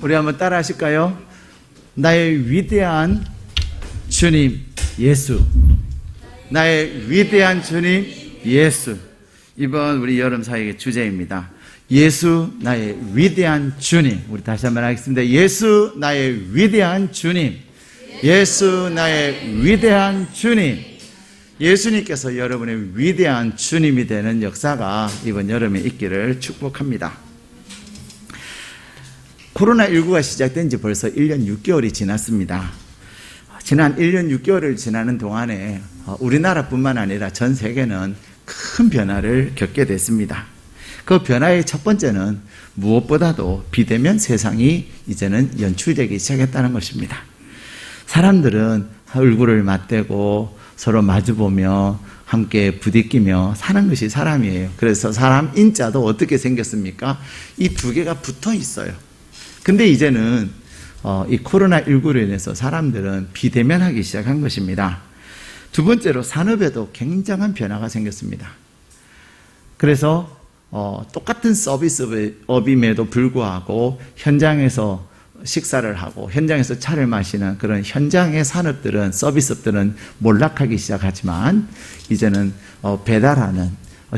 우리 한번 따라 하실까요? 나의 위대한 주님 예수. 나의 위대한 주님 예수. 이번 우리 여름 사역의 주제입니다. 예수 나의 위대한 주님. 우리 다시 한번 하겠습니다. 예수 나의 위대한 주님. 예수 나의 위대한 주님. 예수님께서 여러분의 위대한 주님이 되는 역사가 이번 여름에 있기를 축복합니다. 코로나19가 시작된 지 벌써 1년 6개월이 지났습니다. 지난 1년 6개월을 지나는 동안에 우리나라뿐만 아니라 전 세계는 큰 변화를 겪게 됐습니다. 그 변화의 첫 번째는 무엇보다도 비대면 세상이 이제는 연출되기 시작했다는 것입니다. 사람들은 얼굴을 맞대고 서로 마주보며 함께 부딪히며 사는 것이 사람이에요. 그래서 사람 인자도 어떻게 생겼습니까? 이 두 개가 붙어 있어요. 근데 이제는 이 코로나19로 인해서 사람들은 비대면하기 시작한 것입니다. 두 번째로 산업에도 굉장한 변화가 생겼습니다. 그래서 똑같은 서비스업임에도 불구하고 현장에서 식사를 하고 현장에서 차를 마시는 그런 현장의 산업들은 서비스업들은 몰락하기 시작하지만 이제는 배달하는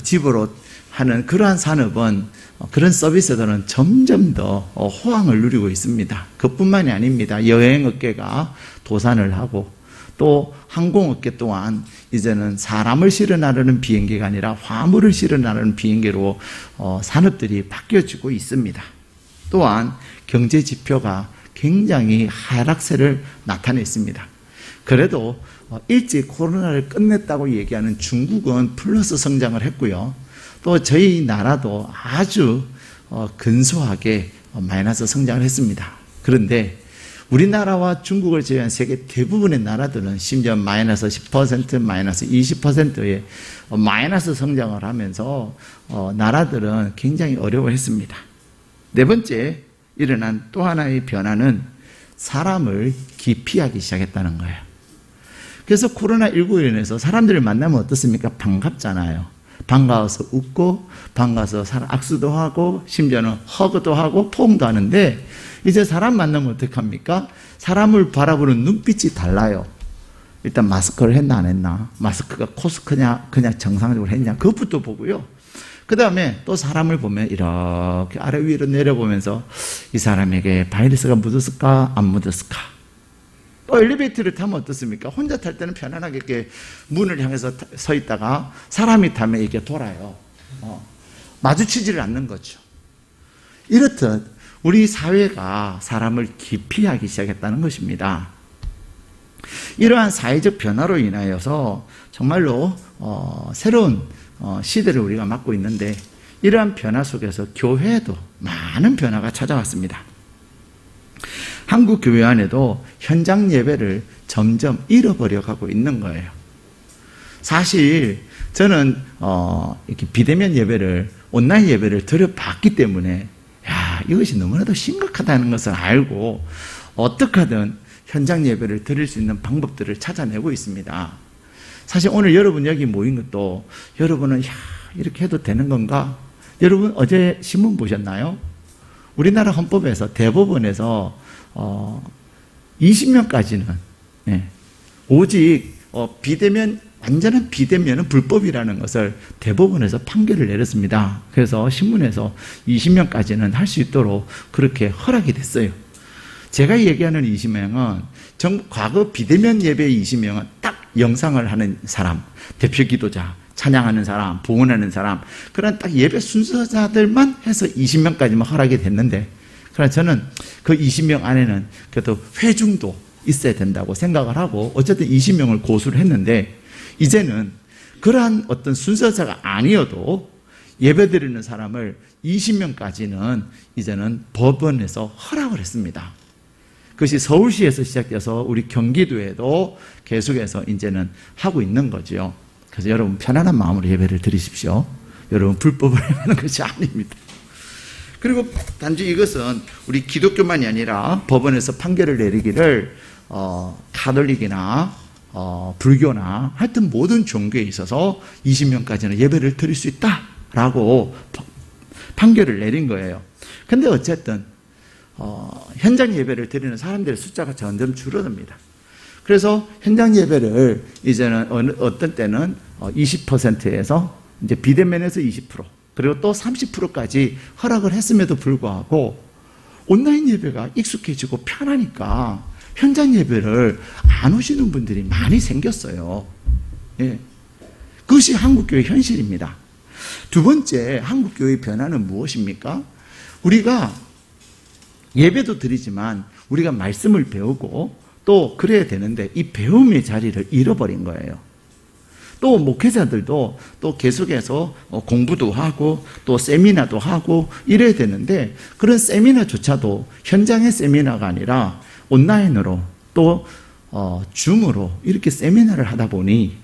집으로 하는 그러한 산업은 그런 서비스들은 점점 더 호황을 누리고 있습니다. 그뿐만이 아닙니다. 여행업계가 도산을 하고 또 항공업계 또한 이제는 사람을 실어 나르는 비행기가 아니라 화물을 실어 나르는 비행기로 산업들이 바뀌어지고 있습니다. 또한 경제 지표가 굉장히 하락세를 나타냈습니다. 그래도 일찍 코로나를 끝냈다고 얘기하는 중국은 플러스 성장을 했고요. 또 저희 나라도 아주 근소하게 마이너스 성장을 했습니다. 그런데 우리나라와 중국을 제외한 세계 대부분의 나라들은 심지어 마이너스 10%, 마이너스 20%의 마이너스 성장을 하면서 나라들은 굉장히 어려워했습니다. 네 번째 일어난 또 하나의 변화는 사람을 기피하기 시작했다는 거예요. 그래서 코로나19로 인해서 사람들을 만나면 어떻습니까? 반갑잖아요. 반가워서 웃고 반가워서 악수도 하고 심지어는 허그도 하고 포옹도 하는데 이제 사람 만나면 어떡합니까? 사람을 바라보는 눈빛이 달라요. 일단 마스크를 했나 안 했나, 마스크가 코스크냐 그냥 정상적으로 했냐 그것부터 보고요. 그 다음에 또 사람을 보면 이렇게 아래 위로 내려보면서 이 사람에게 바이러스가 묻었을까 안 묻었을까. 또 엘리베이터를 타면 어떻습니까? 혼자 탈 때는 편안하게 이렇게 문을 향해서 서 있다가 사람이 타면 이렇게 돌아요. 마주치지를 않는 거죠. 이렇듯 우리 사회가 사람을 기피하기 시작했다는 것입니다. 이러한 사회적 변화로 인하여서 정말로 새로운 시대를 우리가 맞고 있는데 이러한 변화 속에서 교회에도 많은 변화가 찾아왔습니다. 한국 교회 안에도 현장 예배를 점점 잃어버려 가고 있는 거예요. 사실 저는 이렇게 비대면 예배를 온라인 예배를 드려봤기 때문에 이것이 너무나도 심각하다는 것을 알고 어떻게 하든 현장 예배를 드릴 수 있는 방법들을 찾아내고 있습니다. 사실 오늘 여러분 여기 모인 것도 여러분은 이렇게 해도 되는 건가? 여러분 어제 신문 보셨나요? 우리나라 헌법에서 대법원에서 20명까지는 오직 완전한 비대면은 불법이라는 것을 대법원에서 판결을 내렸습니다. 그래서 신문에서 20명까지는 할 수 있도록 그렇게 허락이 됐어요. 제가 얘기하는 20명은 과거 비대면 예배의 20명은 딱 영상을 하는 사람, 대표 기도자, 찬양하는 사람, 봉헌하는 사람, 그런 딱 예배 순서자들만 해서 20명까지만 허락이 됐는데, 그러나 저는 그 20명 안에는 그래도 회중도 있어야 된다고 생각을 하고 어쨌든 20명을 고수를 했는데 이제는 그러한 어떤 순서자가 아니어도 예배드리는 사람을 20명까지는 이제는 법원에서 허락을 했습니다. 그것이 서울시에서 시작돼서 우리 경기도에도 계속해서 이제는 하고 있는 거죠. 그래서 여러분 편안한 마음으로 예배를 드리십시오. 여러분 불법을 하는 것이 아닙니다. 그리고 단지 이것은 우리 기독교만이 아니라 법원에서 판결을 내리기를 가톨릭이나 불교나 하여튼 모든 종교에 있어서 20명까지는 예배를 드릴 수 있다라고 판결을 내린 거예요. 근데 어쨌든 현장 예배를 드리는 사람들의 숫자가 점점 줄어듭니다. 그래서 현장 예배를 이제는 어떤 때는 20%에서 이제 비대면에서 20%, 그리고 또 30%까지 허락을 했음에도 불구하고 온라인 예배가 익숙해지고 편하니까 현장 예배를 안 오시는 분들이 많이 생겼어요. 예. 그것이 한국교회 현실입니다. 두 번째, 한국교회의 변화는 무엇입니까? 우리가 예배도 드리지만 우리가 말씀을 배우고 또 그래야 되는데 이 배움의 자리를 잃어버린 거예요. 또 목회자들도 또 계속해서 공부도 하고 또 세미나도 하고 이래야 되는데 그런 세미나조차도 현장의 세미나가 아니라 온라인으로 또 줌으로 이렇게 세미나를 하다 보니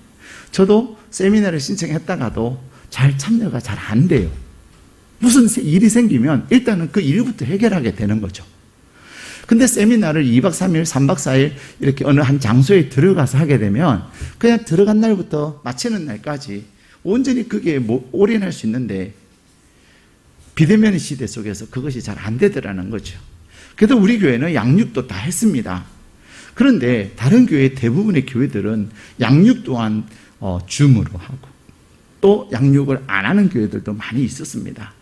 저도 세미나를 신청했다가도 잘 참여가 잘 안 돼요. 무슨 일이 생기면 일단은 그 일부터 해결하게 되는 거죠. 근데 세미나를 2박 3일, 3박 4일 이렇게 어느 한 장소에 들어가서 하게 되면 그냥 들어간 날부터 마치는 날까지 온전히 그게 올인할 수 있는데 비대면 시대 속에서 그것이 잘 안 되더라는 거죠. 그래도 우리 교회는 양육도 다 했습니다. 그런데 다른 교회 대부분의 교회들은 양육 또한 줌으로 하고 또 양육을 안 하는 교회들도 많이 있었습니다.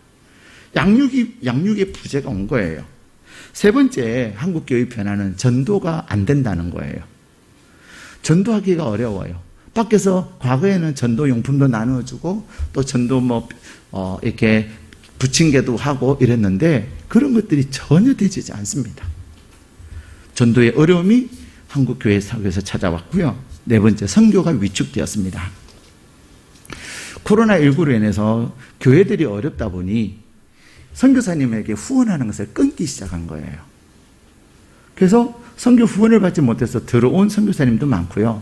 양육의 부재가 온 거예요. 세 번째, 한국교회 변화는 전도가 안 된다는 거예요. 전도하기가 어려워요. 밖에서 과거에는 전도용품도 나눠주고 또 전도 이렇게 부침개도 하고 이랬는데 그런 것들이 전혀 되지 않습니다. 전도의 어려움이 한국교회 사회에서 찾아왔고요. 네 번째, 선교가 위축되었습니다. 코로나19로 인해서 교회들이 어렵다 보니 선교사님에게 후원하는 것을 끊기 시작한 거예요. 그래서 선교 후원을 받지 못해서 들어온 선교사님도 많고요.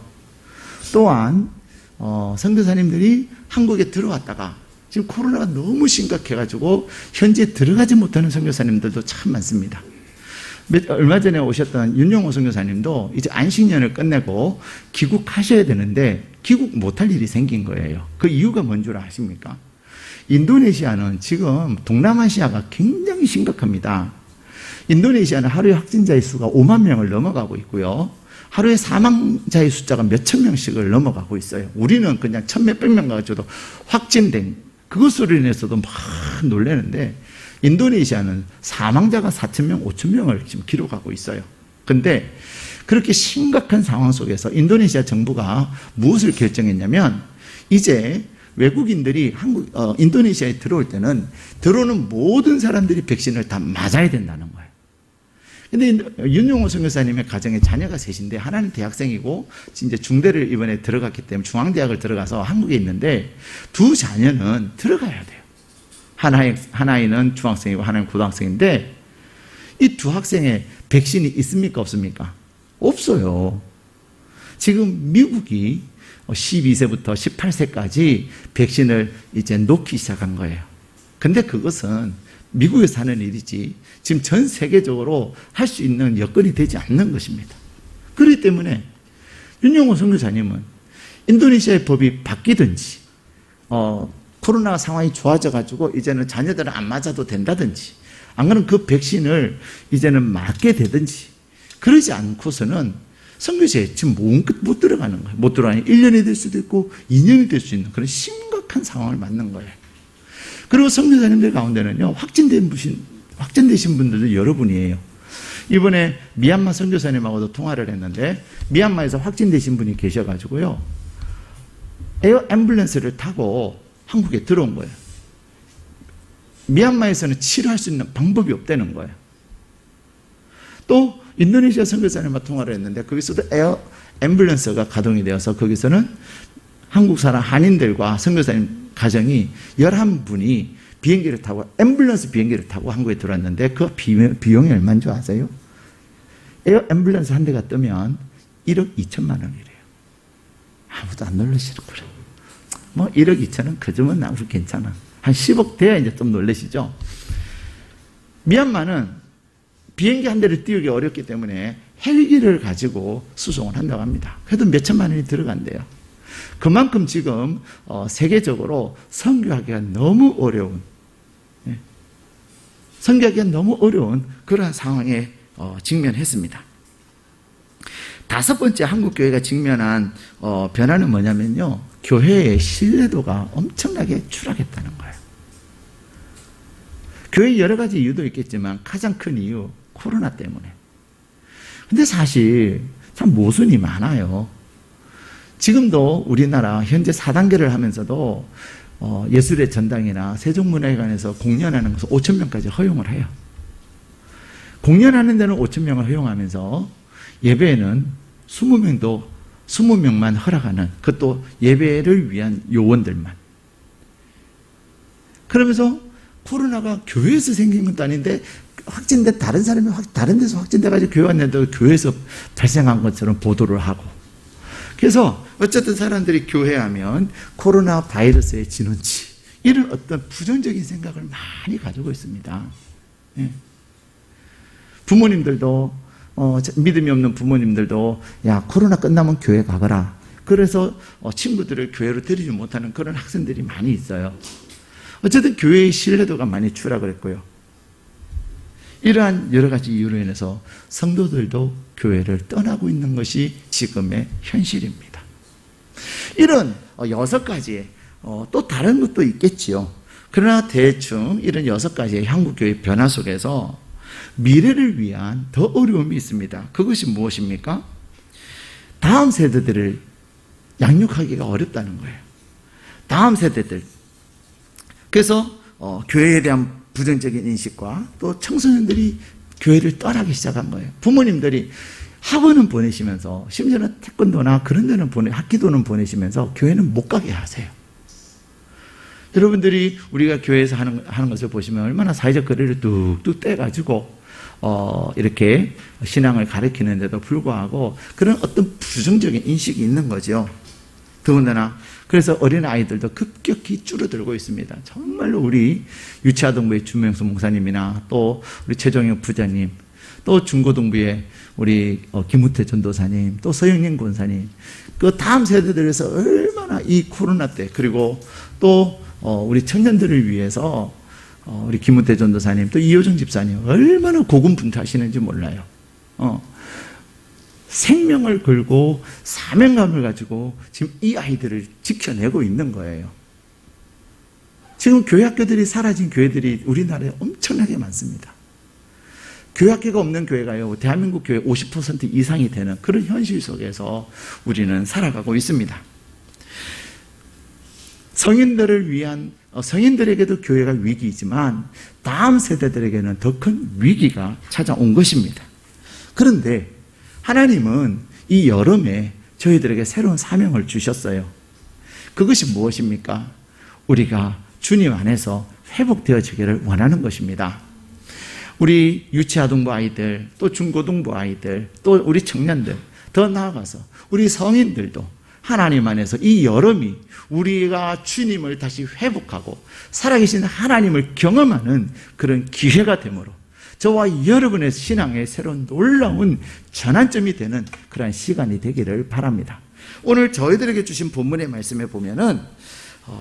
또한 선교사님들이 한국에 들어왔다가 지금 코로나가 너무 심각해가지고 현지에 들어가지 못하는 선교사님들도 참 많습니다. 얼마 전에 오셨던 윤용호 선교사님도 이제 안식년을 끝내고 귀국하셔야 되는데 귀국 못할 일이 생긴 거예요. 그 이유가 뭔 줄 아십니까? 인도네시아는 지금 동남아시아가 굉장히 심각합니다. 인도네시아는 하루에 확진자의 수가 5만 명을 넘어가고 있고요. 하루에 사망자의 숫자가 몇천 명씩을 넘어가고 있어요. 우리는 그냥 천 몇백 명 가지고도 확진된 그것으로 인해서도 막 놀라는데 인도네시아는 사망자가 4천 명, 5천 명을 지금 기록하고 있어요. 근데 그렇게 심각한 상황 속에서 인도네시아 정부가 무엇을 결정했냐면 이제 외국인들이 인도네시아에 들어올 때는 들어오는 모든 사람들이 백신을 다 맞아야 된다는 거예요. 근데 윤용호 선교사님의 가정에 자녀가 셋인데 하나는 대학생이고 이제 중대를 이번에 들어갔기 때문에 중앙대학을 들어가서 한국에 있는데 두 자녀는 들어가야 돼요. 하나이는 중학생이고 하나는 고등학생인데 이 두 학생의 백신이 있습니까? 없습니까? 없어요. 지금 미국이 12세부터 18세까지 백신을 이제 놓기 시작한 거예요. 근데 그것은 미국에서 하는 일이지 지금 전 세계적으로 할 수 있는 여건이 되지 않는 것입니다. 그렇기 때문에 윤용호 선교사님은 인도네시아의 법이 바뀌든지 코로나 상황이 좋아져가지고 이제는 자녀들은 안 맞아도 된다든지 안 그러면 그 백신을 이제는 맞게 되든지 그러지 않고서는 선교지에 지금 못 들어가는 거예요. 못 들어가니 1년이 될 수도 있고 2년이 될 수 있는 그런 심각한 상황을 맞는 거예요. 그리고 선교사님들 가운데는요, 확진되신 분들도 여러분이에요. 이번에 미얀마 선교사님하고도 통화를 했는데 미얀마에서 확진되신 분이 계셔가지고요, 에어 앰뷸런스를 타고 한국에 들어온 거예요. 미얀마에서는 치료할 수 있는 방법이 없다는 거예요. 또 인도네시아 선교사님과 통화를 했는데 거기서도 에어 앰뷸런스가 가동이 되어서 거기서는 한국 사람 한인들과 선교사님 가정이 11분이 비행기를 타고 앰뷸런스 비행기를 타고 한국에 들어왔는데 그 비용이 얼마인 줄 아세요? 에어 앰뷸런스 한 대가 뜨면 1억 2천만 원이래요. 아무도 안 놀라시는 거래요. 1억 2천은 그 점은 우리 괜찮아. 한 10억 돼야 이제 좀 놀라시죠? 미얀마는 비행기 한 대를 띄우기 어렵기 때문에 헬기를 가지고 수송을 한다고 합니다. 그래도 몇 천만 원이 들어간대요. 그만큼 지금 세계적으로 선교하기가 너무 어려운 섬기기가 너무 어려운 그러한 상황에 직면했습니다. 다섯 번째 한국교회가 직면한 변화는 뭐냐면요, 교회의 신뢰도가 엄청나게 추락했다는 거예요. 교회 여러 가지 이유도 있겠지만 가장 큰 이유, 코로나 때문에. 근데 사실 참 모순이 많아요. 지금도 우리나라 현재 4단계를 하면서도 예술의 전당이나 세종문화회관에서 공연하는 것을 5,000명까지 허용을 해요. 공연하는 데는 5,000명을 허용하면서 예배에는 20명만 허락하는, 그것도 예배를 위한 요원들만. 그러면서 코로나가 교회에서 생긴 것도 아닌데 확진돼, 다른 사람이 다른 데서 확진돼가지고 교회 왔는데도 교회에서 발생한 것처럼 보도를 하고. 그래서 어쨌든 사람들이 교회하면 코로나 바이러스의 진원지, 이런 어떤 부정적인 생각을 많이 가지고 있습니다. 예. 부모님들도 믿음이 없는 부모님들도 야, 코로나 끝나면 교회 가거라. 그래서 친구들을 교회로 데리지 못하는 그런 학생들이 많이 있어요. 어쨌든 교회의 신뢰도가 많이 추락을 했고요. 이러한 여러 가지 이유로 인해서 성도들도 교회를 떠나고 있는 것이 지금의 현실입니다. 이런 6가지의 또 다른 것도 있겠지요. 그러나 대충 이런 6가지의 한국교회 변화 속에서 미래를 위한 더 어려움이 있습니다. 그것이 무엇입니까? 다음 세대들을 양육하기가 어렵다는 거예요. 다음 세대들. 그래서 교회에 대한 부정적인 인식과 또 청소년들이 교회를 떠나기 시작한 거예요. 부모님들이 학원은 보내시면서, 심지어는 태권도나 그런 데는 학기도는 보내시면서 교회는 못 가게 하세요. 여러분들이 우리가 교회에서 하는 것을 보시면 얼마나 사회적 거리를 뚝뚝 떼가지고 이렇게 신앙을 가르치는데도 불구하고 그런 어떤 부정적인 인식이 있는 거죠. 더군다나 그래서 어린아이들도 급격히 줄어들고 있습니다. 정말로 우리 유치아동부의 주명수 목사님이나 또 우리 최종혁 부자님, 또 중고등부의 우리 김우태 전도사님, 또 서영민 권사님, 그 다음 세대들에서 얼마나 이 코로나 때, 그리고 또 우리 청년들을 위해서 우리 김우태 전도사님, 또 이효정 집사님 얼마나 고군분투하시는지 몰라요. 생명을 걸고 사명감을 가지고 지금 이 아이들을 지켜내고 있는 거예요. 지금 교회 학교들이 사라진 교회들이 우리나라에 엄청나게 많습니다. 교회 학교가 없는 교회가요, 대한민국 교회 50% 이상이 되는 그런 현실 속에서 우리는 살아가고 있습니다. 성인들을 위한, 성인들에게도 교회가 위기이지만 다음 세대들에게는 더 큰 위기가 찾아온 것입니다. 그런데 하나님은 이 여름에 저희들에게 새로운 사명을 주셨어요. 그것이 무엇입니까? 우리가 주님 안에서 회복되어지기를 원하는 것입니다. 우리 유치아동부 아이들, 또 중고등부 아이들, 또 우리 청년들, 더 나아가서 우리 성인들도 하나님 안에서 이 여름이 우리가 주님을 다시 회복하고 살아계신 하나님을 경험하는 그런 기회가 되므로 저와 여러분의 신앙의 새로운 놀라운 전환점이 되는 그런 시간이 되기를 바랍니다. 오늘 저희들에게 주신 본문의 말씀에 보면은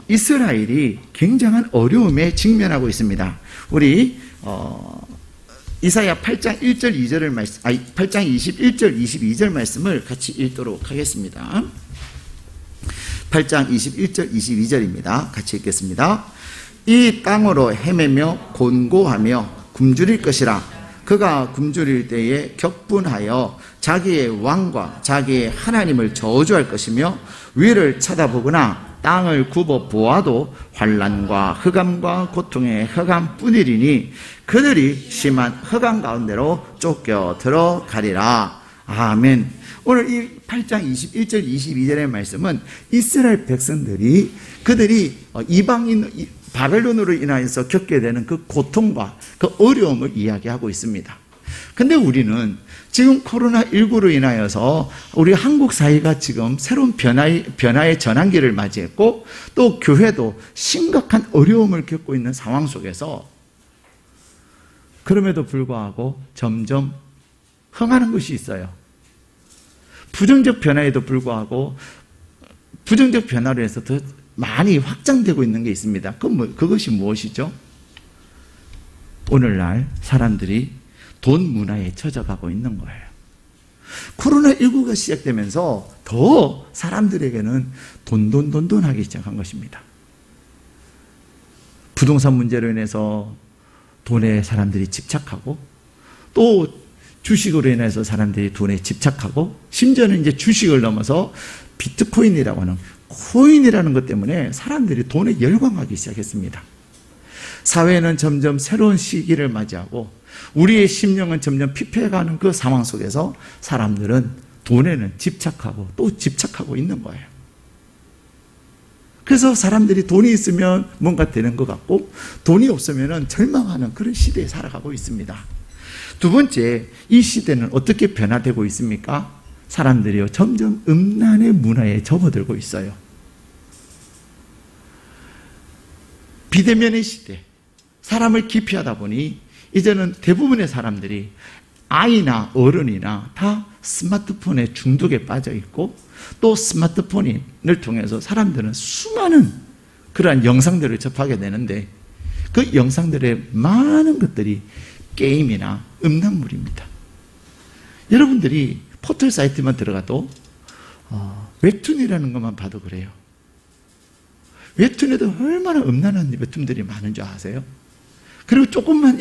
이스라엘이 굉장한 어려움에 직면하고 있습니다. 우리 이사야 8장 1절 2절을 말씀, 8장 21절 22절 말씀을 같이 읽도록 하겠습니다. 8장 21절 22절입니다. 같이 읽겠습니다. 이 땅으로 헤매며 곤고하며 굶주릴 것이라. 그가 굶주릴 때에 격분하여 자기의 왕과 자기의 하나님을 저주할 것이며 위를 쳐다보거나 땅을 굽어 보아도 환난과 흑암과 고통의 흑암뿐이리니 그들이 심한 흑암 가운데로 쫓겨 들어가리라. 아멘. 오늘 이 8장 21절 22절의 말씀은 이스라엘 백성들이 그들이 이방인 바벨론으로 인하여서 겪게 되는 그 고통과 그 어려움을 이야기하고 있습니다. 근데 우리는 지금 코로나19로 인하여서 우리 한국 사회가 지금 새로운 변화의 전환기를 맞이했고 또 교회도 심각한 어려움을 겪고 있는 상황 속에서 그럼에도 불구하고 점점 흥하는 것이 있어요. 부정적 변화에도 불구하고 부정적 변화로 해서 더 많이 확장되고 있는 게 있습니다. 그것이 무엇이죠? 오늘날 사람들이 돈 문화에 젖어가고 있는 거예요. 코로나19가 시작되면서 더 사람들에게는 돈 하기 시작한 것입니다. 부동산 문제로 인해서 돈에 사람들이 집착하고, 또 주식으로 인해서 사람들이 돈에 집착하고, 심지어는 이제 주식을 넘어서 비트코인이라고 하는 코인이라는 것 때문에 사람들이 돈에 열광하기 시작했습니다. 사회는 점점 새로운 시기를 맞이하고 우리의 심령은 점점 피폐해가는 그 상황 속에서 사람들은 돈에는 집착하고 또 집착하고 있는 거예요. 그래서 사람들이 돈이 있으면 뭔가 되는 것 같고, 돈이 없으면 절망하는 그런 시대에 살아가고 있습니다. 두 번째, 이 시대는 어떻게 변화되고 있습니까? 사람들이요, 점점 음란의 문화에 접어들고 있어요. 비대면의 시대, 사람을 기피하다 보니 이제는 대부분의 사람들이, 아이나 어른이나 다 스마트폰에 중독에 빠져 있고, 또 스마트폰을 통해서 사람들은 수많은 그러한 영상들을 접하게 되는데, 그 영상들의 많은 것들이 게임이나 음란물입니다. 여러분들이 포털 사이트만 들어가도 웹툰이라는 것만 봐도 그래요. 웹툰에도 얼마나 음란한 웹툰들이 많은 줄 아세요? 그리고 조금만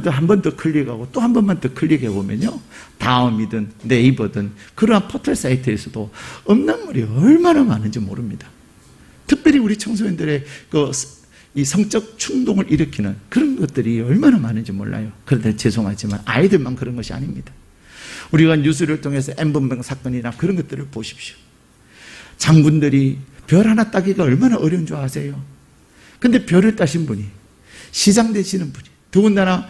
더 한 번 더 클릭하고 또 한 번만 더 클릭해 보면요, 다음이든 네이버든 그러한 포털 사이트에서도 음란물이 얼마나 많은지 모릅니다. 특별히 우리 청소년들의 이 성적 충동을 일으키는 그런 것들이 얼마나 많은지 몰라요. 그런데 죄송하지만 아이들만 그런 것이 아닙니다. 우리가 뉴스를 통해서 N번방 사건이나 그런 것들을 보십시오. 장군들이 별 하나 따기가 얼마나 어려운 줄 아세요? 근데 별을 따신 분이, 시장 되시는 분이, 더군다나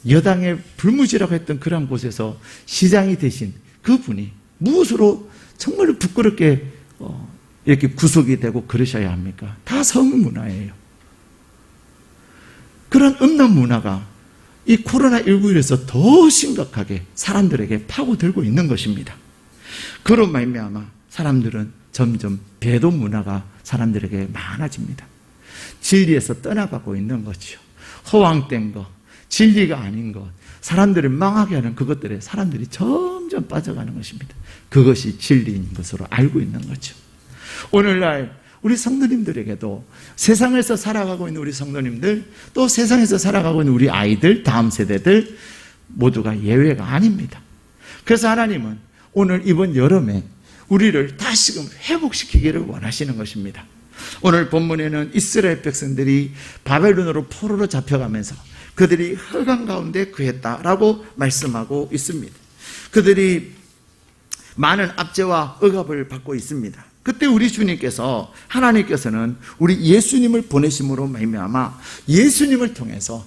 여당의 불무지라고 했던 그런 곳에서 시장이 되신 그분이 무엇으로 정말 부끄럽게 이렇게 구속이 되고 그러셔야 합니까? 다 성문화예요. 그런 음란 문화가 이 코로나19에서 더 심각하게 사람들에게 파고들고 있는 것입니다. 그로 말미암아 사람들은 점점 배도 문화가 사람들에게 많아집니다. 진리에서 떠나가고 있는 거죠. 허황된 것, 진리가 아닌 것, 사람들을 망하게 하는 그것들에 사람들이 점점 빠져가는 것입니다. 그것이 진리인 것으로 알고 있는 거죠. 오늘날 우리 성도님들에게도, 세상에서 살아가고 있는 우리 성도님들, 또 세상에서 살아가고 있는 우리 아이들, 다음 세대들 모두가 예외가 아닙니다. 그래서 하나님은 오늘 이번 여름에 우리를 다시금 회복시키기를 원하시는 것입니다. 오늘 본문에는 이스라엘 백성들이 바벨론으로 포로로 잡혀가면서 그들이 흑암 가운데 거했다라고 말씀하고 있습니다. 그들이 많은 압제와 억압을 받고 있습니다. 그때 우리 주님께서, 하나님께서는 우리 예수님을 보내심으로 말미암아 예수님을 통해서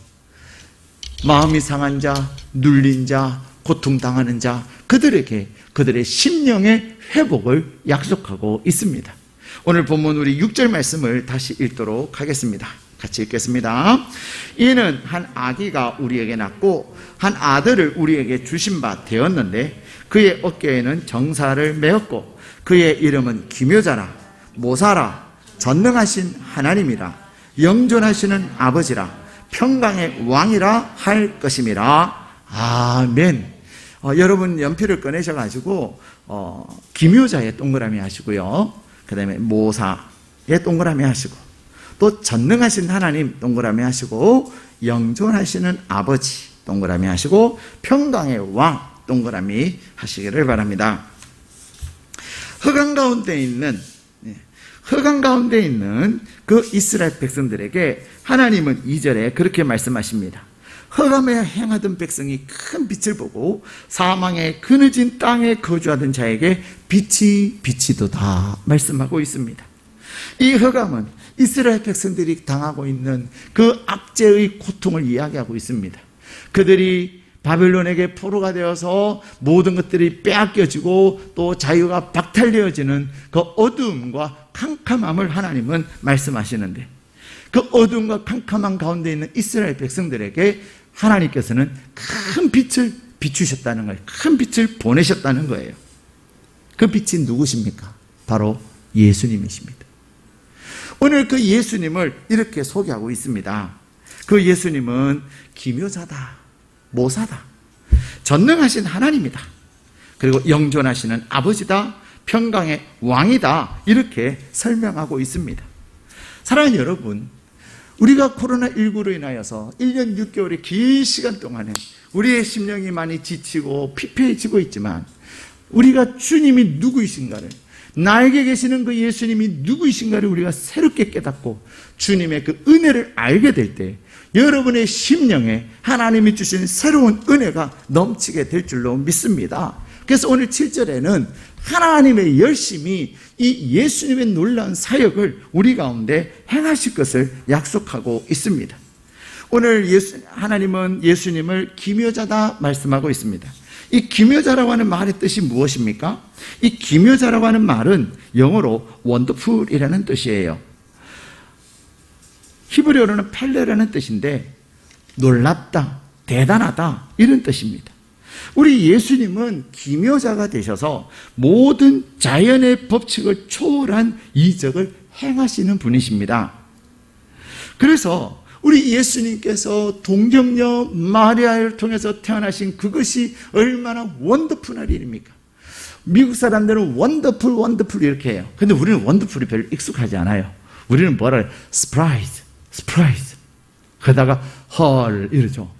마음이 상한 자, 눌린 자, 고통당하는 자, 그들에게 그들의 심령의 회복을 약속하고 있습니다. 오늘 본문 우리 6절 말씀을 다시 읽도록 하겠습니다. 같이 읽겠습니다. 이는 한 아기가 우리에게 낳고 한 아들을 우리에게 주신 바 되었는데, 그의 어깨에는 정사를 메었고 그의 이름은 기묘자라, 모사라, 전능하신 하나님이라, 영존하시는 아버지라, 평강의 왕이라 할 것임이라. 아멘. 여러분 연필을 꺼내셔가지고 기묘자에 동그라미 하시고요, 그 다음에 모사에 동그라미 하시고, 또 전능하신 하나님 동그라미 하시고, 영존하시는 아버지 동그라미 하시고, 평강의 왕 동그라미 하시기를 바랍니다. 흑암 가운데 있는 그 이스라엘 백성들에게 하나님은 2절에 그렇게 말씀하십니다. 흑암에 행하던 백성이 큰 빛을 보고 사망의 그늘진 땅에 거주하던 자에게 빛이 비치도다 말씀하고 있습니다. 이 흑암은 이스라엘 백성들이 당하고 있는 그 압제의 고통을 이야기하고 있습니다. 그들이 바벨론에게 포로가 되어서 모든 것들이 빼앗겨지고 또 자유가 박탈되어지는 그 어두움과 캄캄함을 하나님은 말씀하시는데, 그 어두움과 캄캄함 가운데 있는 이스라엘 백성들에게 하나님께서는 큰 빛을 비추셨다는 거예요. 큰 빛을 보내셨다는 거예요. 그 빛이 누구십니까? 바로 예수님이십니다. 오늘 그 예수님을 이렇게 소개하고 있습니다. 그 예수님은 기묘자다, 모사다, 전능하신 하나님이다, 그리고 영존하시는 아버지다, 평강의 왕이다, 이렇게 설명하고 있습니다. 사랑하는 여러분, 우리가 코로나19로 인하여서 1년 6개월의 긴 시간 동안에 우리의 심령이 많이 지치고 피폐해지고 있지만, 우리가 주님이 누구이신가를, 나에게 계시는 그 예수님이 누구이신가를 우리가 새롭게 깨닫고 주님의 그 은혜를 알게 될 때 여러분의 심령에 하나님이 주신 새로운 은혜가 넘치게 될 줄로 믿습니다. 그래서 오늘 7절에는 하나님의 열심히 이 예수님의 놀라운 사역을 우리 가운데 행하실 것을 약속하고 있습니다. 오늘 하나님은 예수님을 기묘자다 말씀하고 있습니다. 이 기묘자라고 하는 말의 뜻이 무엇입니까? 이 기묘자라고 하는 말은 영어로 원더풀이라는 뜻이에요. 히브리어로는 펠레라는 뜻인데 놀랍다, 대단하다, 이런 뜻입니다. 우리 예수님은 기묘자가 되셔서 모든 자연의 법칙을 초월한 이적을 행하시는 분이십니다. 그래서 우리 예수님께서 동정녀 마리아를 통해서 태어나신 그것이 얼마나 원더풀한 일입니까? 미국 사람들은 원더풀 이렇게 해요. 근데 우리는 원더풀이 별로 익숙하지 않아요. 우리는 뭐라 해요? 스프라이즈. 그러다가 헐 이러죠.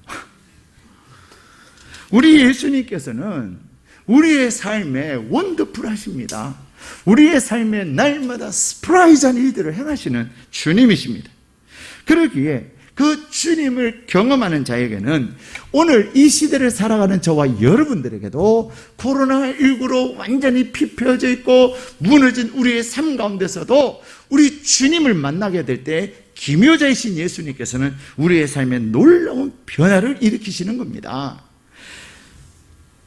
우리 예수님께서는 우리의 삶에 원더풀하십니다. 우리의 삶에 날마다 스프라이즈한 일들을 행하시는 주님이십니다. 그러기에 그 주님을 경험하는 자에게는 오늘 이 시대를 살아가는 저와 여러분들에게도 코로나19로 완전히 피폐해져 있고 무너진 우리의 삶 가운데서도 우리 주님을 만나게 될 때 기묘자이신 예수님께서는 우리의 삶에 놀라운 변화를 일으키시는 겁니다.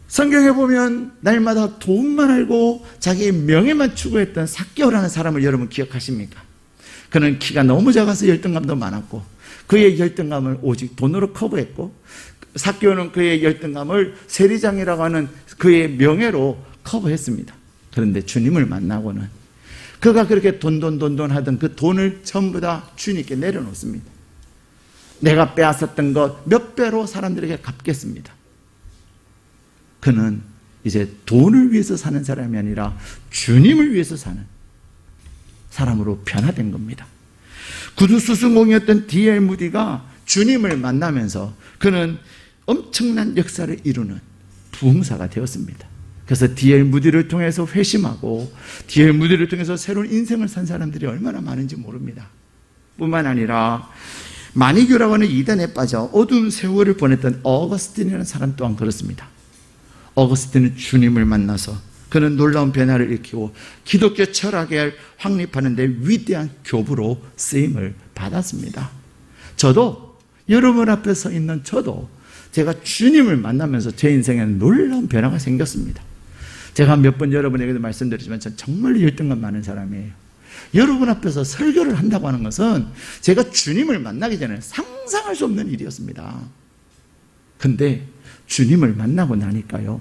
성경에 보면 날마다 돈만 알고 자기의 명예만 추구했던 삭개오라는 사람을 여러분 기억하십니까? 그는 키가 너무 작아서 열등감도 많았고 그의 열등감을 오직 돈으로 커버했고, 삭개오는 그의 열등감을 세리장이라고 하는 그의 명예로 커버했습니다. 그런데 주님을 만나고는 그가 그렇게 돈 하던 그 돈을 전부 다 주님께 내려놓습니다. 내가 빼앗았던 것 몇 배로 사람들에게 갚겠습니다. 그는 이제 돈을 위해서 사는 사람이 아니라 주님을 위해서 사는 사람으로 변화된 겁니다. 구두수승공이었던 D.L. 무디가 주님을 만나면서 그는 엄청난 역사를 이루는 부흥사가 되었습니다. 그래서 D.L. 무디를 통해서 회심하고 D.L. 무디를 통해서 새로운 인생을 산 사람들이 얼마나 많은지 모릅니다. 뿐만 아니라 마니교라고 하는 이단에 빠져 어두운 세월을 보냈던 어거스틴이라는 사람 또한 그렇습니다. 어거스틴은 주님을 만나서 그는 놀라운 변화를 일으키고 기독교 철학을 확립하는데 위대한 교부로 쓰임을 받았습니다. 저도, 여러분 앞에 서 있는 저도 제가 주님을 만나면서 제 인생에는 놀라운 변화가 생겼습니다. 제가 몇 번 여러분에게도 말씀드리지만 전 정말 열등감 많은 사람이에요. 여러분 앞에서 설교를 한다고 하는 것은 제가 주님을 만나기 전에 상상할 수 없는 일이었습니다. 근데 주님을 만나고 나니까요,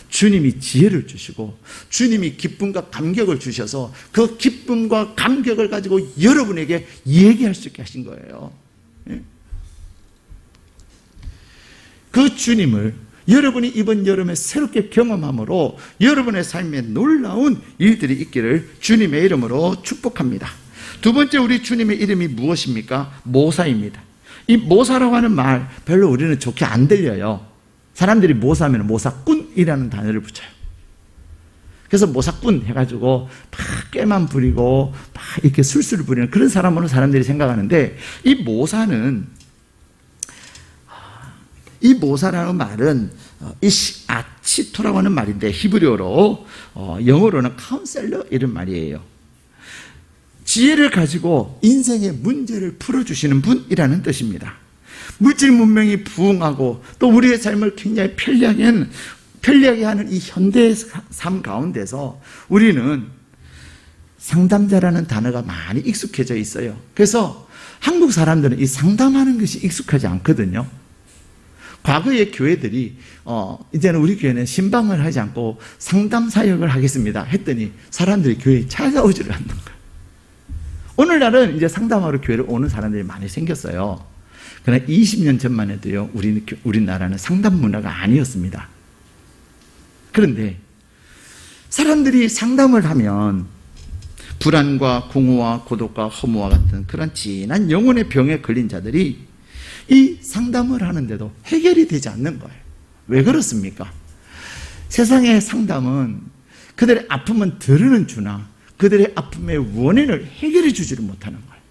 주님이 지혜를 주시고 주님이 기쁨과 감격을 주셔서 그 기쁨과 감격을 가지고 여러분에게 얘기할 수 있게 하신 거예요. 그 주님을 여러분이 이번 여름에 새롭게 경험함으로 여러분의 삶에 놀라운 일들이 있기를 주님의 이름으로 축복합니다. 두 번째, 우리 주님의 이름이 무엇입니까? 모사입니다. 이 모사라고 하는 말 별로 우리는 좋게 안 들려요. 사람들이 모사하면 모사꾼이라는 단어를 붙여요. 그래서 모사꾼 해가지고 막 꾀만 부리고 막 이렇게 술술을 부리는 그런 사람으로 사람들이 생각하는데, 이 모사라는 말은 아치토라고 하는 말인데 히브리어로 영어로는 카운셀러 이런 말이에요. 지혜를 가지고 인생의 문제를 풀어주시는 분이라는 뜻입니다. 물질 문명이 부흥하고 또 우리의 삶을 굉장히 편리하게 하는 이 현대의 삶 가운데서 우리는 상담자라는 단어가 많이 익숙해져 있어요. 그래서 한국 사람들은 이 상담하는 것이 익숙하지 않거든요. 과거의 교회들이 이제는 우리 교회는 신방을 하지 않고 상담 사역을 하겠습니다 했더니 사람들이 교회에 찾아오지를 않는 거예요. 오늘날은 이제 상담하러 교회를 오는 사람들이 많이 생겼어요. 그러나 20년 전만 해도요, 우리나라는 상담 문화가 아니었습니다. 그런데 사람들이 상담을 하면 불안과 공허와 고독과 허무와 같은 그런 진한 영혼의 병에 걸린 자들이 이 상담을 하는데도 해결이 되지 않는 거예요. 왜 그렇습니까? 세상의 상담은 그들의 아픔은 덜어는 주나 그들의 아픔의 원인을 해결해 주지를 못하는 거예요.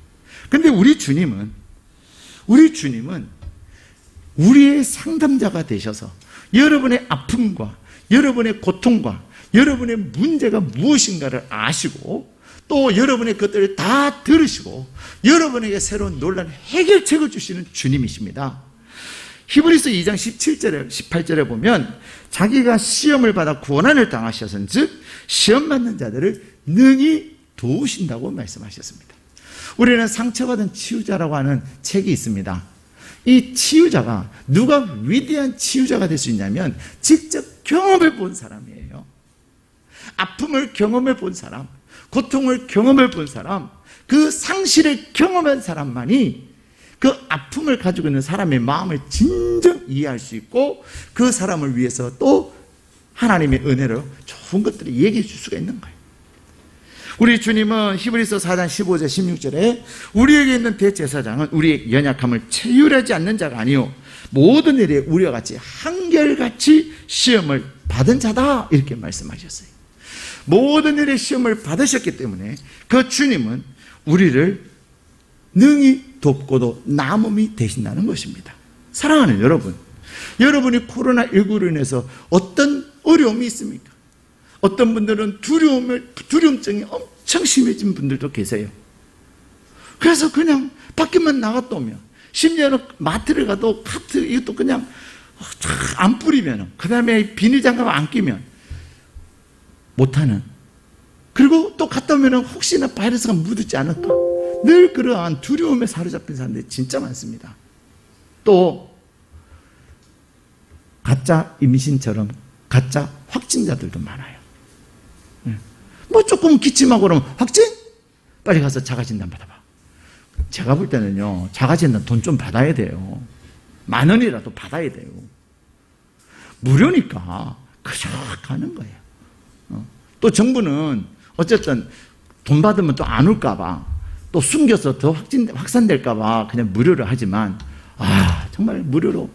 그런데 우리 주님은 우리의 상담자가 되셔서 여러분의 아픔과 여러분의 고통과 여러분의 문제가 무엇인가를 아시고 또 여러분의 것들을 다 들으시고 여러분에게 새로운 놀라운 해결책을 주시는 주님이십니다. 히브리서 2장 17절에 18절에 보면 자기가 시험을 받아 고난을 당하셨은즉 시험 받는 자들을 능히 도우신다고 말씀하셨습니다. 우리는 상처받은 치유자라고 하는 책이 있습니다. 이 치유자가 누가 위대한 치유자가 될 수 있냐면 직접 경험해 본 사람이에요. 아픔을 경험해 본 사람, 고통을 경험해 본 사람, 그 상실을 경험한 사람만이 그 아픔을 가지고 있는 사람의 마음을 진정 이해할 수 있고 그 사람을 위해서 또 하나님의 은혜로 좋은 것들을 얘기해 줄 수가 있는 거예요. 우리 주님은 히브리서 4장 15절 16절에 우리에게 있는 대제사장은 우리의 연약함을 체휼하지 않는 자가 아니요 모든 일에 우리와 같이 한결같이 시험을 받은 자다 이렇게 말씀하셨어요. 모든 일에 시험을 받으셨기 때문에 그 주님은 우리를 능히 돕고도 남음이 되신다는 것입니다. 사랑하는 여러분, 여러분이 코로나19로 인해서 어떤 어려움이 있습니까? 어떤 분들은 두려움증이 엄청 심해진 분들도 계세요. 그래서 그냥 밖에만 나갔다 오면 심지어는 마트를 가도 카트 이것도 그냥 안 뿌리면 그 다음에 비닐장갑 안 끼면 못하는, 그리고 또 갔다 오면 혹시나 바이러스가 묻지 않을까 늘 그러한 두려움에 사로잡힌 사람들이 진짜 많습니다. 또 가짜 임신처럼 가짜 확진자들도 많아요. 뭐 조금 기침하고 그러면 확진? 빨리 가서 자가진단 받아봐. 제가 볼 때는요, 자가진단 돈 좀 받아야 돼요. 10,000원이라도 받아야 돼요. 무료니까 그저 가는 거예요. 또 정부는 어쨌든 돈 받으면 또 안 올까봐 또 숨겨서 더 확산될까봐 그냥 무료로 하지만 정말 무료로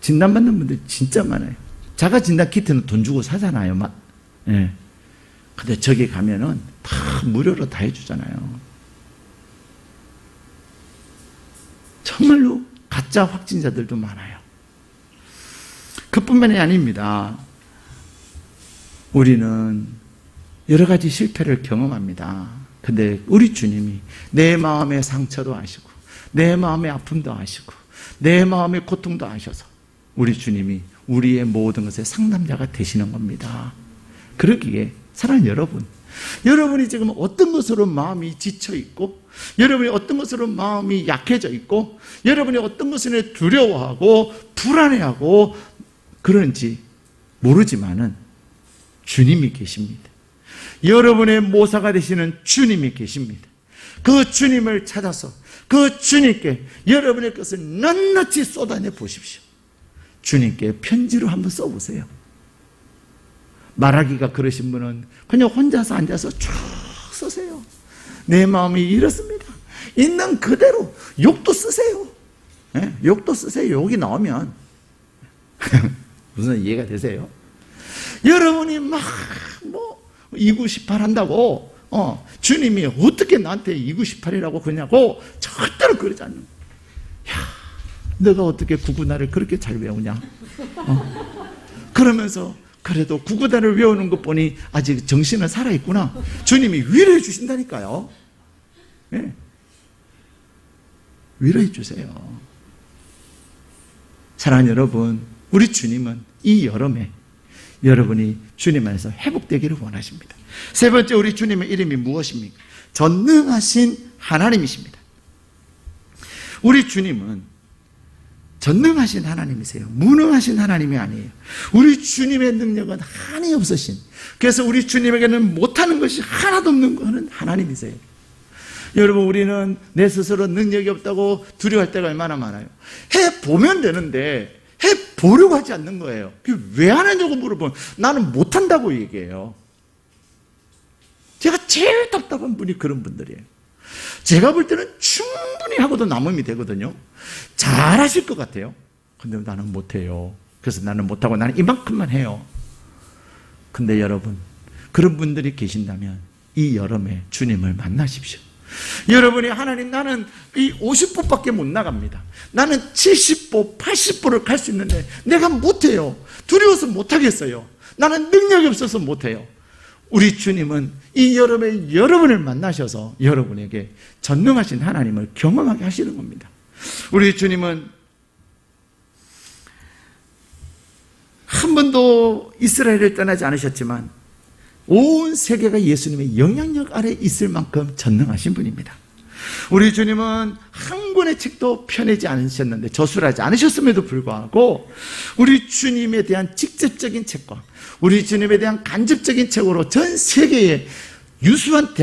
진단받는 분들 진짜 많아요. 자가진단 키트는 돈 주고 사잖아요. 예. 근데 저기 가면은 다 무료로 다 해주잖아요. 정말로 가짜 확진자들도 많아요. 그뿐만이 아닙니다. 우리는 여러 가지 실패를 경험합니다. 근데 우리 주님이 내 마음의 상처도 아시고 내 마음의 아픔도 아시고 내 마음의 고통도 아셔서 우리 주님이 우리의 모든 것의 상담자가 되시는 겁니다. 그러기에 사랑하는 여러분, 여러분이 지금 어떤 것으로 마음이 지쳐 있고 여러분이 어떤 것으로 마음이 약해져 있고 여러분이 어떤 것을 두려워하고 불안해하고 그런지 모르지만은 주님이 계십니다. 여러분의 모사가 되시는 주님이 계십니다. 그 주님을 찾아서 그 주님께 여러분의 것을 낱낱이 쏟아내 보십시오. 주님께 편지로 한번 써보세요. 말하기가 그러신 분은 그냥 혼자서 앉아서 쭉 쓰세요. 내 마음이 이렇습니다. 있는 그대로 욕도 쓰세요. 네? 욕도 쓰세요. 욕이 나오면 무슨 이해가 되세요? 여러분이 이구십팔 한다고 주님이 어떻게 나한테 이구십팔이라고 그러냐고 절대로 그러지 않는 거예요. 야, 너가 어떻게 구구단을 그렇게 잘 외우냐? 그러면서 그래도 구구단을 외우는 것 보니 아직 정신은 살아있구나. 주님이 위로해 주신다니까요. 네. 위로해 주세요. 사랑하는 여러분, 우리 주님은 이 여름에 여러분이 주님 안에서 회복되기를 원하십니다. 세 번째, 우리 주님의 이름이 무엇입니까? 전능하신 하나님이십니다. 우리 주님은 전능하신 하나님이세요. 무능하신 하나님이 아니에요. 우리 주님의 능력은 한이 없으신, 그래서 우리 주님에게는 못하는 것이 하나도 없는 거는 하나님이세요. 여러분, 우리는 내 스스로 능력이 없다고 두려워할 때가 얼마나 많아요. 해보면 되는데 해보려고 하지 않는 거예요. 왜 안 하냐고 물어보면 나는 못한다고 얘기해요. 제가 제일 답답한 분이 그런 분들이에요. 제가 볼 때는 충분히 하고도 남음이 되거든요. 잘하실 것 같아요. 근데 나는 못해요. 그래서 나는 못하고 나는 이만큼만 해요. 근데 여러분, 그런 분들이 계신다면 이 여름에 주님을 만나십시오. 여러분이 하나님, 나는 이 50보밖에 못 나갑니다. 나는 70보, 80보를 갈 수 있는데 내가 못해요. 두려워서 못하겠어요. 나는 능력이 없어서 못해요. 우리 주님은 이 여름에 여러분을 만나셔서 여러분에게 전능하신 하나님을 경험하게 하시는 겁니다. 우리 주님은 한 번도 이스라엘을 떠나지 않으셨지만 온 세계가 예수님의 영향력 아래 있을 만큼 전능하신 분입니다. 우리 주님은 한 권의 책도 펴내지 않으셨는데, 저술하지 않으셨음에도 불구하고 우리 주님에 대한 직접적인 책과 우리 주님에 대한 간접적인 책으로 전 세계의 유수한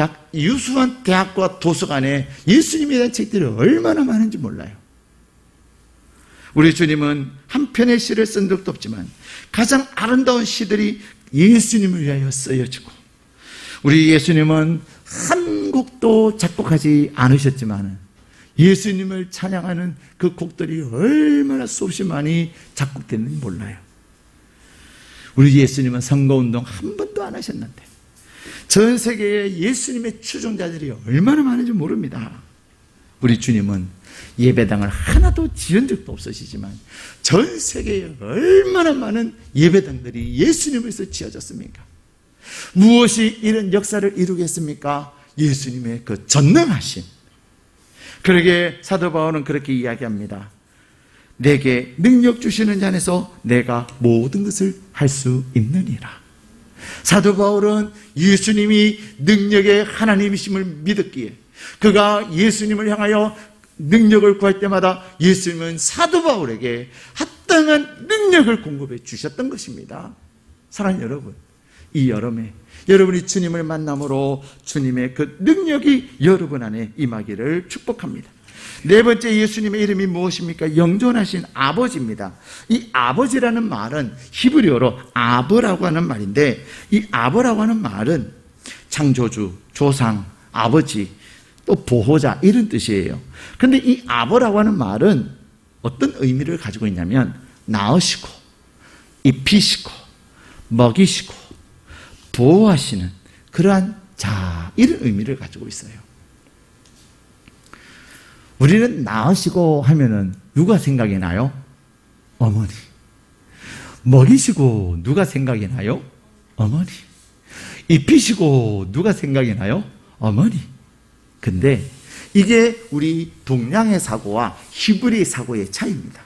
대학과 도서관에 예수님에 대한 책들이 얼마나 많은지 몰라요. 우리 주님은 한 편의 시를 쓴 적도 없지만 가장 아름다운 시들이 예수님을 위하여 쓰여지고, 우리 예수님은 한 곡도 작곡하지 않으셨지만 예수님을 찬양하는 그 곡들이 얼마나 수없이 많이 작곡됐는지 몰라요. 우리 예수님은 선거운동 한 번도 안 하셨는데 전 세계에 예수님의 추종자들이 얼마나 많은지 모릅니다. 우리 주님은 예배당을 하나도 지은 적도 없으시지만 전 세계에 얼마나 많은 예배당들이 예수님에서 지어졌습니까? 무엇이 이런 역사를 이루겠습니까? 예수님의 그 전능하심. 그러게 사도 바울은 그렇게 이야기합니다. 내게 능력 주시는 자 안에서 내가 모든 것을 할 수 있느니라. 사도 바울은 예수님이 능력의 하나님이심을 믿었기에 그가 예수님을 향하여 능력을 구할 때마다 예수님은 사도 바울에게 합당한 능력을 공급해 주셨던 것입니다. 사랑하는 여러분, 이 여름에 여러분이 주님을 만남으로 주님의 그 능력이 여러분 안에 임하기를 축복합니다. 네 번째, 예수님의 이름이 무엇입니까? 영존하신 아버지입니다. 이 아버지라는 말은 히브리어로 아버라고 하는 말인데, 이 아버라고 하는 말은 창조주, 조상, 아버지, 또 보호자, 이런 뜻이에요. 근데 이 아버라고 하는 말은 어떤 의미를 가지고 있냐면 낳으시고 입히시고 먹이시고 보호하시는 그러한 자, 이런 의미를 가지고 있어요. 우리는 낳으시고 하면은 누가 생각이 나요? 어머니. 먹이시고 누가 생각이 나요? 어머니. 입히시고 누가 생각이 나요? 어머니. 근데 이게 우리 동양의 사고와 히브리 사고의 차이입니다.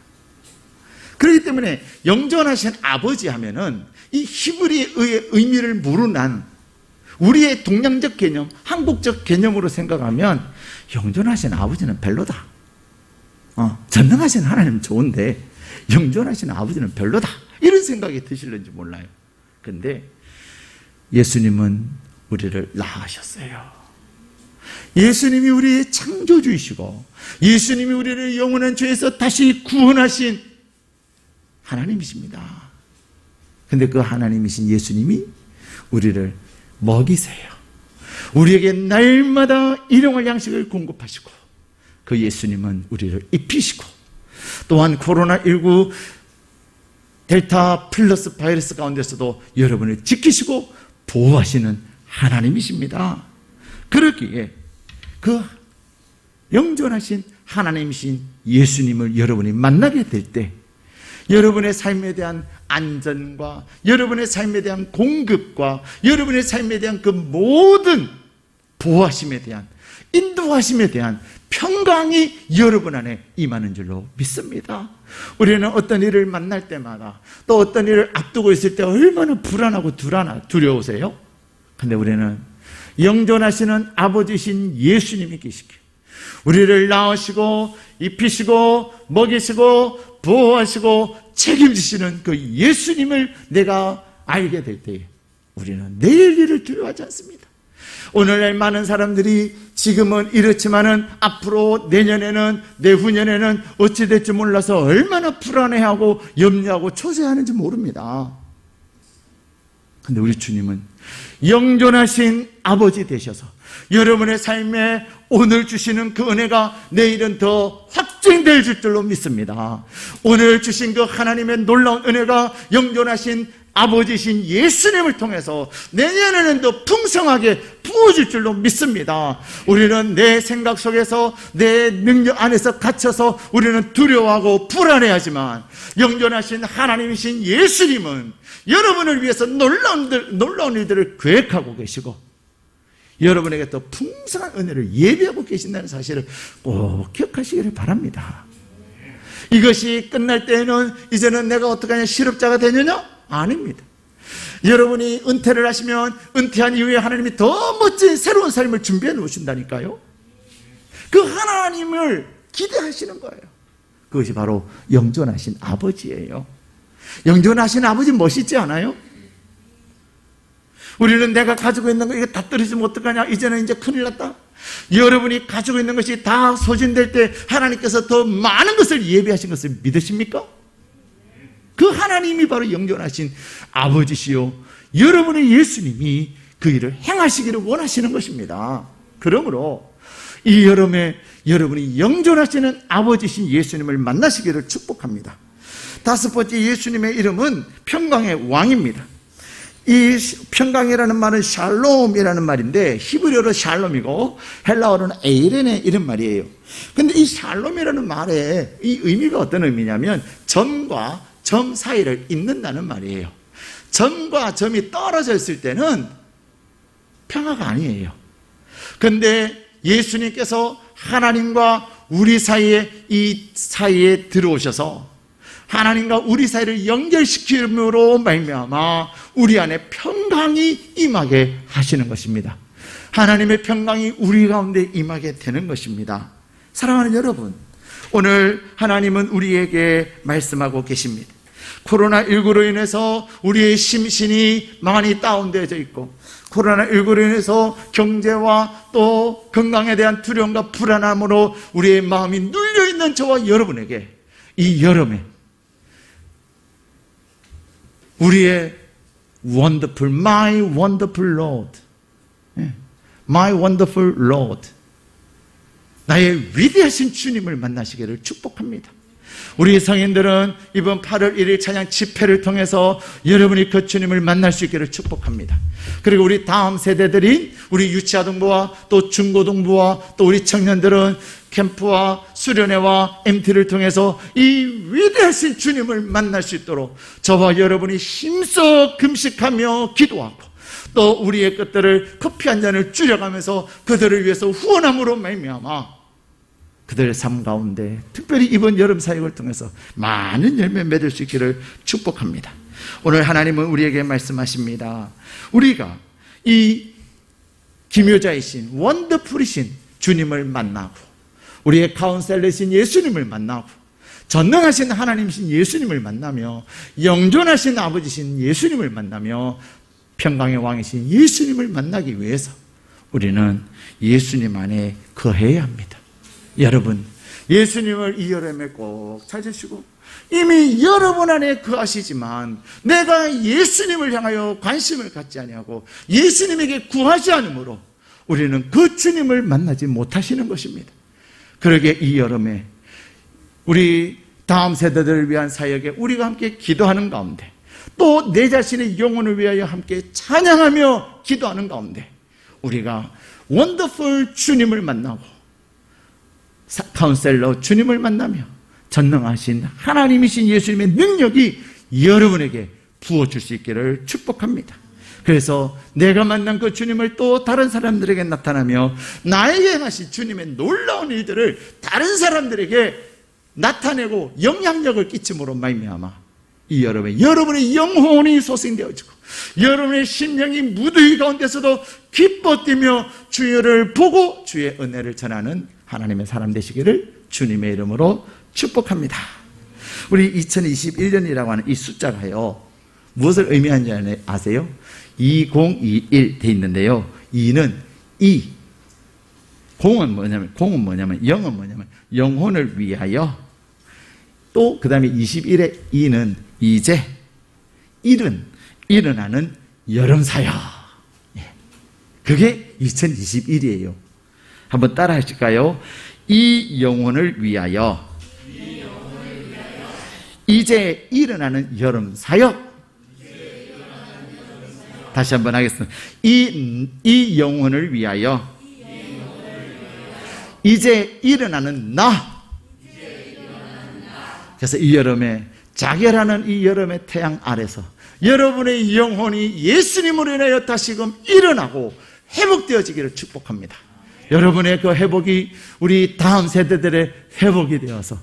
그렇기 때문에 영존하신 아버지 하면은 이 히브리의 의미를 모르는 우리의 동양적 개념, 한국적 개념으로 생각하면 영존하신 아버지는 별로다. 전능하신 하나님은 좋은데 영존하신 아버지는 별로다. 이런 생각이 드실는지 몰라요. 근데 예수님은 우리를 낳으셨어요. 예수님이 우리의 창조주이시고 예수님이 우리를 영원한 죄에서 다시 구원하신 하나님이십니다. 근데 그 하나님이신 예수님이 우리를 먹이세요. 우리에게 날마다 일용할 양식을 공급하시고, 그 예수님은 우리를 입히시고, 또한 코로나19 델타 플러스 바이러스 가운데서도 여러분을 지키시고 보호하시는 하나님이십니다. 그렇기에 그 영존하신 하나님이신 예수님을 여러분이 만나게 될 때 여러분의 삶에 대한 안전과 여러분의 삶에 대한 공급과 여러분의 삶에 대한 그 모든 보호하심에 대한 인도하심에 대한 평강이 여러분 안에 임하는 줄로 믿습니다. 우리는 어떤 일을 만날 때마다 또 어떤 일을 앞두고 있을 때 얼마나 불안하고 두려우세요? 근데 우리는 영존하시는 아버지신 예수님이 계시기에 우리를 낳으시고 입히시고 먹이시고 보호하시고 책임지시는 그 예수님을 내가 알게 될 때에 우리는 내일 일을 두려워하지 않습니다. 오늘날 많은 사람들이 지금은 이렇지만은 앞으로 내년에는 내후년에는 어찌 될지 몰라서 얼마나 불안해하고 염려하고 초조해하는지 모릅니다. 근데 우리 주님은 영존하신 아버지 되셔서 여러분의 삶에 오늘 주시는 그 은혜가 내일은 더 확증될 줄로 믿습니다. 오늘 주신 그 하나님의 놀라운 은혜가 영존하신 아버지신 예수님을 통해서 내년에는 더 풍성하게 부어질 줄로 믿습니다. 우리는 내 생각 속에서 내 능력 안에서 갇혀서 우리는 두려워하고 불안해하지만 영존하신 하나님이신 예수님은 여러분을 위해서 놀라운 일들을 계획하고 계시고 여러분에게 더 풍성한 은혜를 예비하고 계신다는 사실을 꼭 기억하시기를 바랍니다. 이것이 끝날 때에는 이제는 내가 어떡하냐 실업자가 되느냐? 아닙니다. 여러분이 은퇴를 하시면 은퇴한 이후에 하나님이 더 멋진 새로운 삶을 준비해 놓으신다니까요. 그 하나님을 기대하시는 거예요. 그것이 바로 영존하신 아버지예요. 영존하신 아버지 멋있지 않아요? 우리는 내가 가지고 있는 거 이거 다 떨어지면 어떡하냐, 이제는 이제 큰일 났다. 여러분이 가지고 있는 것이 다 소진될 때 하나님께서 더 많은 것을 예비하신 것을 믿으십니까? 그 하나님이 바로 영존하신 아버지시요 여러분의 예수님이 그 일을 행하시기를 원하시는 것입니다. 그러므로 이 여름에 여러분이 영존하시는 아버지신 예수님을 만나시기를 축복합니다. 다섯 번째, 예수님의 이름은 평강의 왕입니다. 이 평강이라는 말은 샬롬이라는 말인데 히브리어로 샬롬이고 헬라어로는 에이레네 이런 말이에요. 근데 이 샬롬이라는 말의 이 의미가 어떤 의미냐면 점과 점 사이를 잇는다는 말이에요. 점과 점이 떨어져 있을 때는 평화가 아니에요. 그런데 예수님께서 하나님과 우리 사이에 이 사이에 들어오셔서 하나님과 우리 사이를 연결시킴으로 말미암아 우리 안에 평강이 임하게 하시는 것입니다. 하나님의 평강이 우리 가운데 임하게 되는 것입니다. 사랑하는 여러분, 오늘 하나님은 우리에게 말씀하고 계십니다. 코로나19로 인해서 우리의 심신이 많이 다운되어져 있고 코로나19로 인해서 경제와 또 건강에 대한 두려움과 불안함으로 우리의 마음이 눌려있는 저와 여러분에게 이 여름에 우리의 wonderful, my wonderful Lord, my wonderful Lord, 나의 위대하신 주님을 만나시기를 축복합니다. 우리 성인들은 이번 8월 1일 찬양 집회를 통해서 여러분이 그 주님을 만날 수 있기를 축복합니다. 그리고 우리 다음 세대들인 우리 유치아동부와 또 중고등부와 또 우리 청년들은 캠프와 수련회와 MT를 통해서 이 위대하신 주님을 만날 수 있도록 저와 여러분이 힘써 금식하며 기도하고 또 우리의 것들을 커피 한 잔을 줄여가면서 그들을 위해서 후원함으로 말미암아 그들의 삶 가운데 특별히 이번 여름 사역을 통해서 많은 열매 맺을 수 있기를 축복합니다. 오늘 하나님은 우리에게 말씀하십니다. 우리가 이 기묘자이신 원더풀이신 주님을 만나고 우리의 카운셀러이신 예수님을 만나고 전능하신 하나님이신 예수님을 만나며 영존하신 아버지신 예수님을 만나며 평강의 왕이신 예수님을 만나기 위해서 우리는 예수님 안에 거해야 합니다. 여러분, 예수님을 이 여름에 꼭 찾으시고 이미 여러분 안에 거하시지만 내가 예수님을 향하여 관심을 갖지 아니하고 예수님에게 구하지 않으므로 우리는 그 주님을 만나지 못하시는 것입니다. 그러기에 이 여름에 우리 다음 세대들을 위한 사역에 우리가 함께 기도하는 가운데 또 내 자신의 영혼을 위하여 함께 찬양하며 기도하는 가운데 우리가 원더풀 주님을 만나고 카운셀러 주님을 만나며 전능하신 하나님이신 예수님의 능력이 여러분에게 부어줄 수 있기를 축복합니다. 그래서 내가 만난 그 주님을 또 다른 사람들에게 나타나며 나에게 행하신 주님의 놀라운 일들을 다른 사람들에게 나타내고 영향력을 끼침으로 말미암아 이 여름에 여러분의 영혼이 소생되어지고 여러분의 심령이 무더위 가운데서도 기뻐 뛰며 주를 보고 주의 은혜를 전하는 하나님의 사람 되시기를 주님의 이름으로 축복합니다. 우리 2021년이라고 하는 이 숫자가요 무엇을 의미하는지 아세요? 2021 돼 있는데요 2는 이. 공은 뭐냐면, 영은 뭐냐면, 영혼을 위하여. 또, 그 다음에 21의 2는 이제, 일어나는 여름사역. 그게 2021이에요. 한번 따라 하실까요? 이 영혼을 위하여. 이제 일어나는 여름사역. 다시 한번 하겠습니다. 이 영혼을 위하여. 이제 일어나는 나. 그래서 이 여름에, 자결하는 이 여름의 태양 아래서 여러분의 영혼이 예수님으로 인하여 다시금 일어나고 회복되어지기를 축복합니다. 여러분의 그 회복이 우리 다음 세대들의 회복이 되어서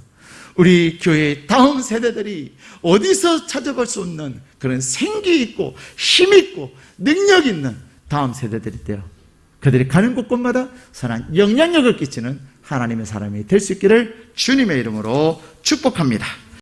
우리 교회의 다음 세대들이 어디서 찾아볼 수 없는 그런 생기 있고 힘 있고 능력 있는 다음 세대들이 되어 그들이 가는 곳곳마다 선한 영향력을 끼치는 하나님의 사람이 될 수 있기를 주님의 이름으로 축복합니다.